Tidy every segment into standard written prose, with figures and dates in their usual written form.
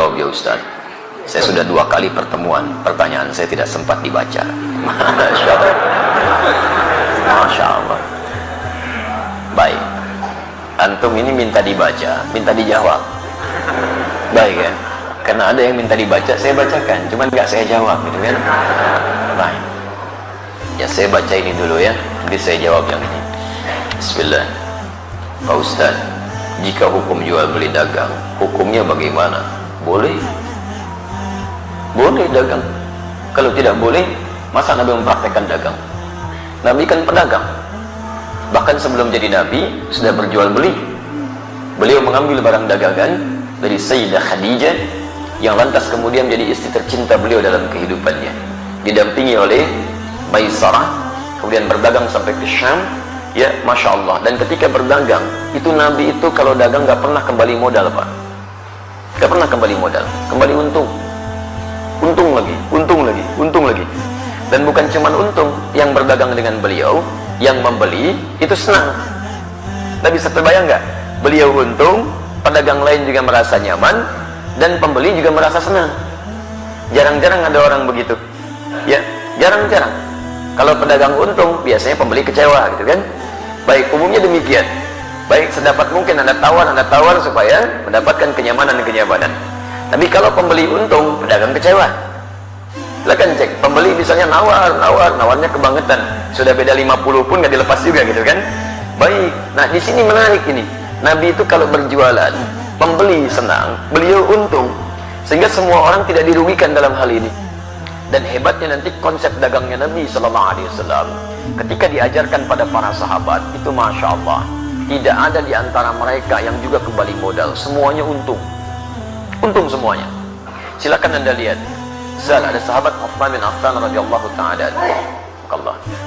jawab ya Ustaz. Saya sudah 2 kali pertemuan, pertanyaan saya tidak sempat dibaca. Masya Allah. Masya Allah. Baik, antum ini minta dibaca, minta dijawab. Baik ya, karena ada yang minta dibaca, saya bacakan, cuman nggak saya jawab, gitu kan? Baik, ya saya baca ini dulu ya, nanti saya jawab yang ini. Bismillah. Pak Ustaz, jika hukum jual beli dagang, hukumnya bagaimana? Boleh? Boleh dagang. Kalau tidak boleh, masa Nabi mempraktekkan dagang? Nabi kan pedagang. Bahkan sebelum jadi Nabi, sudah berjual beli. Beliau mengambil barang dagangan dari Sayyidah Khadijah, yang lantas kemudian menjadi istri tercinta beliau dalam kehidupannya. Didampingi oleh Maisarah, kemudian berdagang sampai ke Syam. Ya, Masya Allah. Dan ketika berdagang, itu Nabi itu kalau dagang gak pernah kembali modal, Pak. Gak pernah kembali modal, kembali untung. Untung lagi, untung lagi, untung lagi. Dan bukan cuma untung, yang berdagang dengan beliau, yang membeli itu senang. Tapi bisa terbayang nggak? Beliau untung, pedagang lain juga merasa nyaman, dan pembeli juga merasa senang. Jarang-jarang ada orang begitu. Ya, jarang-jarang. Kalau pedagang untung, biasanya pembeli kecewa, gitu kan? Baik, umumnya demikian. Baik, sedapat mungkin Anda tawar supaya mendapatkan kenyamanan. Tapi kalau pembeli untung, pedagang kecewa. Silakan cek, pembeli misalnya nawarnya kebangetan. Sudah beda 50 pun nggak dilepas juga, gitu kan? Baik, nah di sini menarik ini. Nabi itu kalau berjualan, pembeli senang, beliau untung, sehingga semua orang tidak dirugikan dalam hal ini. Dan hebatnya nanti konsep dagangnya Nabi Sallallahu Alaihi Wasallam, ketika diajarkan pada para sahabat, itu Masya Allah, tidak ada di antara mereka yang juga kembali modal, semuanya untung. Untung semuanya. Silakan Anda lihat. Ada sahabat Uthman bin Affan radhiyallahu taala anhu.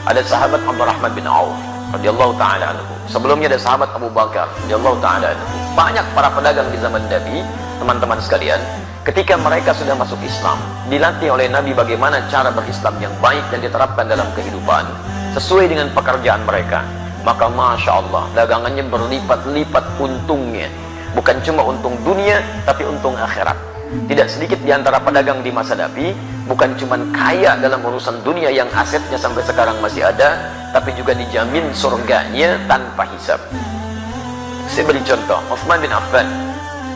Ada sahabat Abdurrahman bin Auf radhiyallahu taala anhu. Sebelumnya ada sahabat Abu Bakar radhiyallahu taala anhu. Banyak para pedagang di zaman Nabi, teman-teman sekalian, ketika mereka sudah masuk Islam, dilatih oleh Nabi bagaimana cara berislam yang baik dan diterapkan dalam kehidupan sesuai dengan pekerjaan mereka. Maka Masya Allah, dagangannya berlipat-lipat untungnya. Bukan cuma untung dunia, tapi untung akhirat. Tidak sedikit di antara pedagang di masa Nabi bukan cuma kaya dalam urusan dunia yang asetnya sampai sekarang masih ada, tapi juga dijamin surganya tanpa hisab. Saya beri contoh, Uthman bin Affan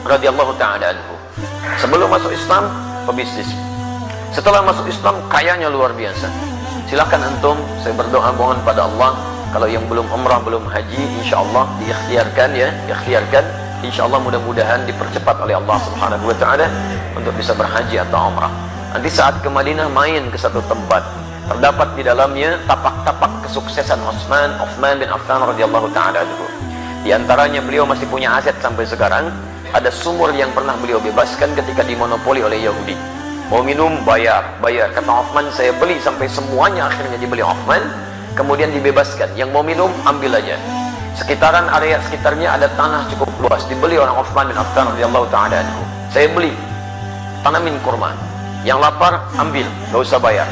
radhiyallahu taala anhu. Sebelum masuk Islam, pebisnis. Setelah masuk Islam, kayanya luar biasa. Silakan antum, saya berdoa mohon pada Allah, kalau yang belum umrah, belum haji, insya Allah diikhtiarkan ya, diikhtiarkan. Insya Allah mudah-mudahan dipercepat oleh Allah Subhanahu wa Ta'ala untuk bisa berhaji atau umrah. Nanti saat ke Madinah, main ke satu tempat, terdapat di dalamnya tapak-tapak kesuksesan Uthman bin Affan radhiyallahu ta'ala anhu. Di antaranya beliau masih punya aset sampai sekarang. Ada sumur yang pernah beliau bebaskan ketika dimonopoli oleh Yahudi. Mau minum, bayar. Kata Uthman, saya beli sampai semuanya akhirnya dibeli Uthman, kemudian dibebaskan. Yang mau minum, ambil aja. Sekitaran area sekitarnya ada tanah cukup luas, dibeli orang Uthman bin Affan radhiyallahu ta'ala anhu. Saya beli, tanamin kurma. Yang lapar, ambil, gak usah bayar.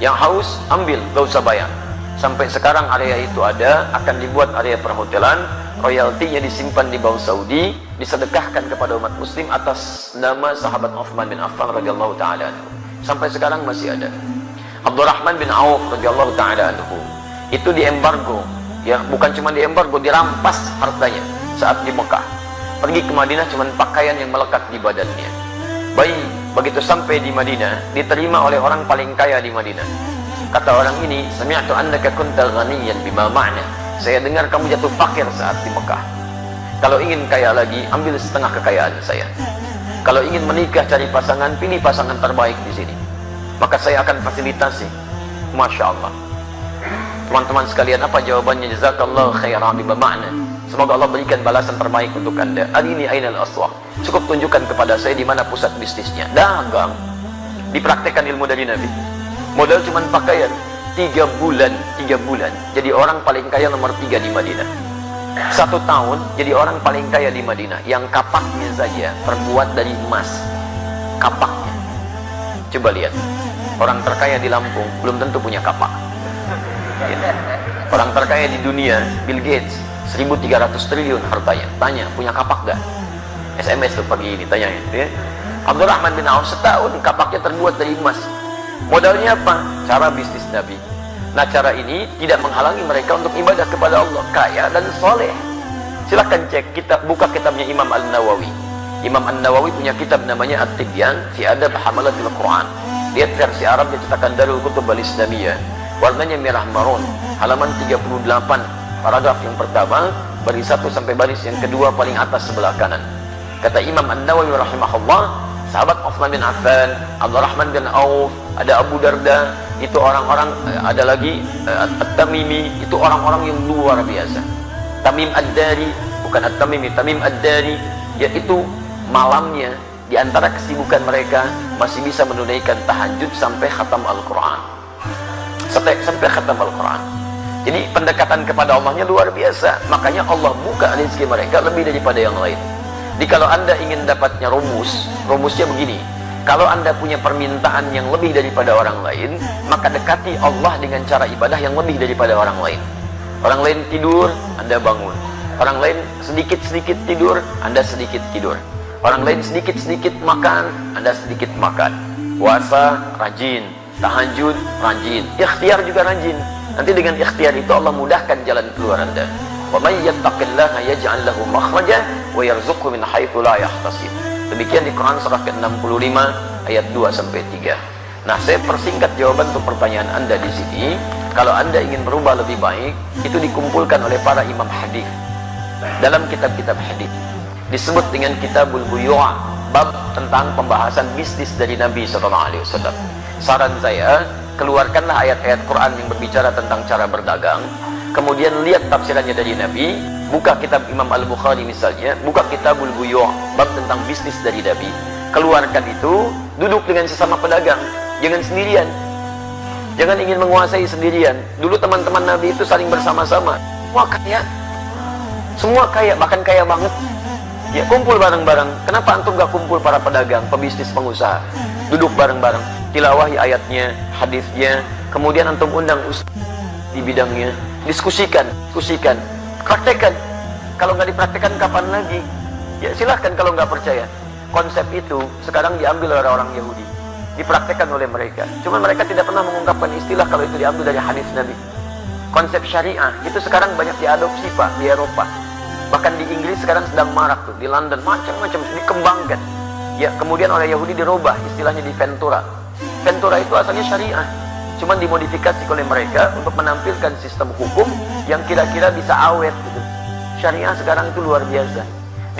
Yang haus, ambil, gak usah bayar. Sampai sekarang area itu ada, akan dibuat area perhotelan, royaltinya disimpan di Bau Saudi, disedekahkan kepada umat muslim atas nama sahabat Uthman bin Affan radhiyallahu ta'ala anhu. Sampai sekarang masih ada. Abdurrahman bin Auf radhiyallahu ta'ala anhu, itu diembargo. Ya, bukan cuma diembargo, dirampas hartanya saat di Mekah. Pergi ke Madinah cuma pakaian yang melekat di badannya. Baik, begitu sampai di Madinah, diterima oleh orang paling kaya di Madinah. Kata orang ini, sami'tu annaka kunta ghaniyan bima ma'na. Saya dengar kamu jatuh fakir saat di Mekah. Kalau ingin kaya lagi, ambil setengah kekayaan saya. Kalau ingin menikah, cari pasangan, pilih pasangan terbaik di sini. Maka saya akan fasilitasi. Masya Allah. Teman-teman sekalian, apa jawabannya? Jazakallahu khairan bima ma'na. Semoga Allah berikan balasan terbaik untuk Anda. Arini ainal aswaq. Cukup tunjukkan kepada saya di mana pusat bisnisnya. Dagang. Dipraktekkan ilmu dari Nabi. Modal cuma pakaian. 3 bulan. Jadi orang paling kaya nomor 3 di Madinah. 1 tahun jadi orang paling kaya di Madinah. Yang kapaknya saja terbuat dari emas. Kapaknya. Coba lihat. Orang terkaya di Lampung belum tentu punya kapak. Orang terkaya di dunia, Bill Gates, 1.300 triliun hartanya. Tanya, punya kapak gak? SMS tuh pagi ini, tanya ya. Abdurrahman bin Auf setahun kapaknya terbuat dari emas. Modalnya apa? Cara bisnis Nabi. Nah, cara ini tidak menghalangi mereka untuk ibadah kepada Allah, kaya dan soleh. Silahkan cek buka kitabnya Imam An-Nawawi. Imam An-Nawawi punya kitab namanya At-Tibyan fi Adab Hamalatil Quran. Lihat versi Arabnya cetakan Darul Kutub Al-Islamiyah. Warnanya merah marun, halaman 38, paragraf yang pertama, baris 1 sampai baris yang kedua paling atas sebelah kanan. Kata Imam An-Nawawi rahimahullah, sahabat Utsman bin Affan, Abdurrahman bin Auf, ada Abu Darda, itu orang-orang, ada lagi At-Tamimi, itu orang-orang yang luar biasa. Tamim Ad-Dari, bukan At-Tamimi, Tamim Ad-Dari, yaitu malamnya di antara kesibukan mereka masih bisa menunaikan tahajud sampai khatam Al-Quran. Sampai khatam Al-Quran. Jadi pendekatan kepada Allahnya luar biasa. Makanya Allah buka rezeki mereka lebih daripada yang lain. Jadi kalau Anda ingin dapatnya rumusnya begini. Kalau Anda punya permintaan yang lebih daripada orang lain, maka dekati Allah dengan cara ibadah yang lebih daripada orang lain. Orang lain tidur, Anda bangun. Orang lain sedikit-sedikit tidur, Anda sedikit tidur. Orang lain sedikit-sedikit makan, Anda sedikit makan. Puasa, rajin. Tahajud, rajin. Ikhtiar juga rajin. Nanti dengan ikhtiar itu Allah mudahkan jalan keluar Anda. Wa may yattaqillaha yaj'al lahu makhraja wa yarzuqhu min haitsu la yahtasib. Demikian di Quran surah ke-65 ayat 2 sampai 3. Nah, saya persingkat jawaban untuk pertanyaan Anda di sini. Kalau Anda ingin berubah lebih baik, itu dikumpulkan oleh para imam hadis dalam kitab-kitab hadis. Disebut dengan Kitabul Buyu', bab tentang pembahasan bisnis dari Nabi SAW. Saran saya, keluarkanlah ayat-ayat Quran yang berbicara tentang cara berdagang, kemudian lihat tafsirannya dari Nabi, buka kitab Imam Al-Bukhari misalnya, buka Kitabul Buyu', bab tentang bisnis dari Nabi, keluarkan itu, duduk dengan sesama pedagang, jangan sendirian. Jangan ingin menguasai sendirian. Dulu teman-teman Nabi itu saling bersama-sama. Wah, kaya. Semua kaya, bahkan kaya banget. Ya, kumpul bareng-bareng. Kenapa antum gak kumpul para pedagang, pebisnis, pengusaha? Duduk bareng-bareng, tilawahi ayatnya, hadisnya, kemudian antum undang ustaz di bidangnya, diskusikan, praktekkan. Kalau nggak dipraktekkan kapan lagi? Ya silahkan kalau nggak percaya. Konsep itu sekarang diambil oleh orang Yahudi, dipraktekkan oleh mereka. Cuma mereka tidak pernah mengungkapkan istilah kalau itu diambil dari hadis Nabi. Konsep syariah itu sekarang banyak diadopsi Pak di Eropa. Bahkan di Inggris sekarang sedang marak tuh, di London macam-macam dikembangkan. Ya, kemudian oleh Yahudi dirubah istilahnya di Ventura. Ventura itu asalnya syariah, cuman dimodifikasi oleh mereka untuk menampilkan sistem hukum yang kira-kira bisa awet gitu. Syariah sekarang itu luar biasa.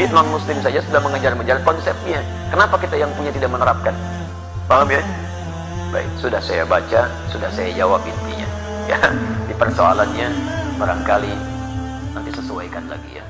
Di non-muslim saja sudah mengejar-mengejar konsepnya. Kenapa kita yang punya tidak menerapkan? Paham ya? Baik, sudah saya baca, sudah saya jawab intinya. Ya, di persoalannya barangkali nanti sesuaikan lagi ya.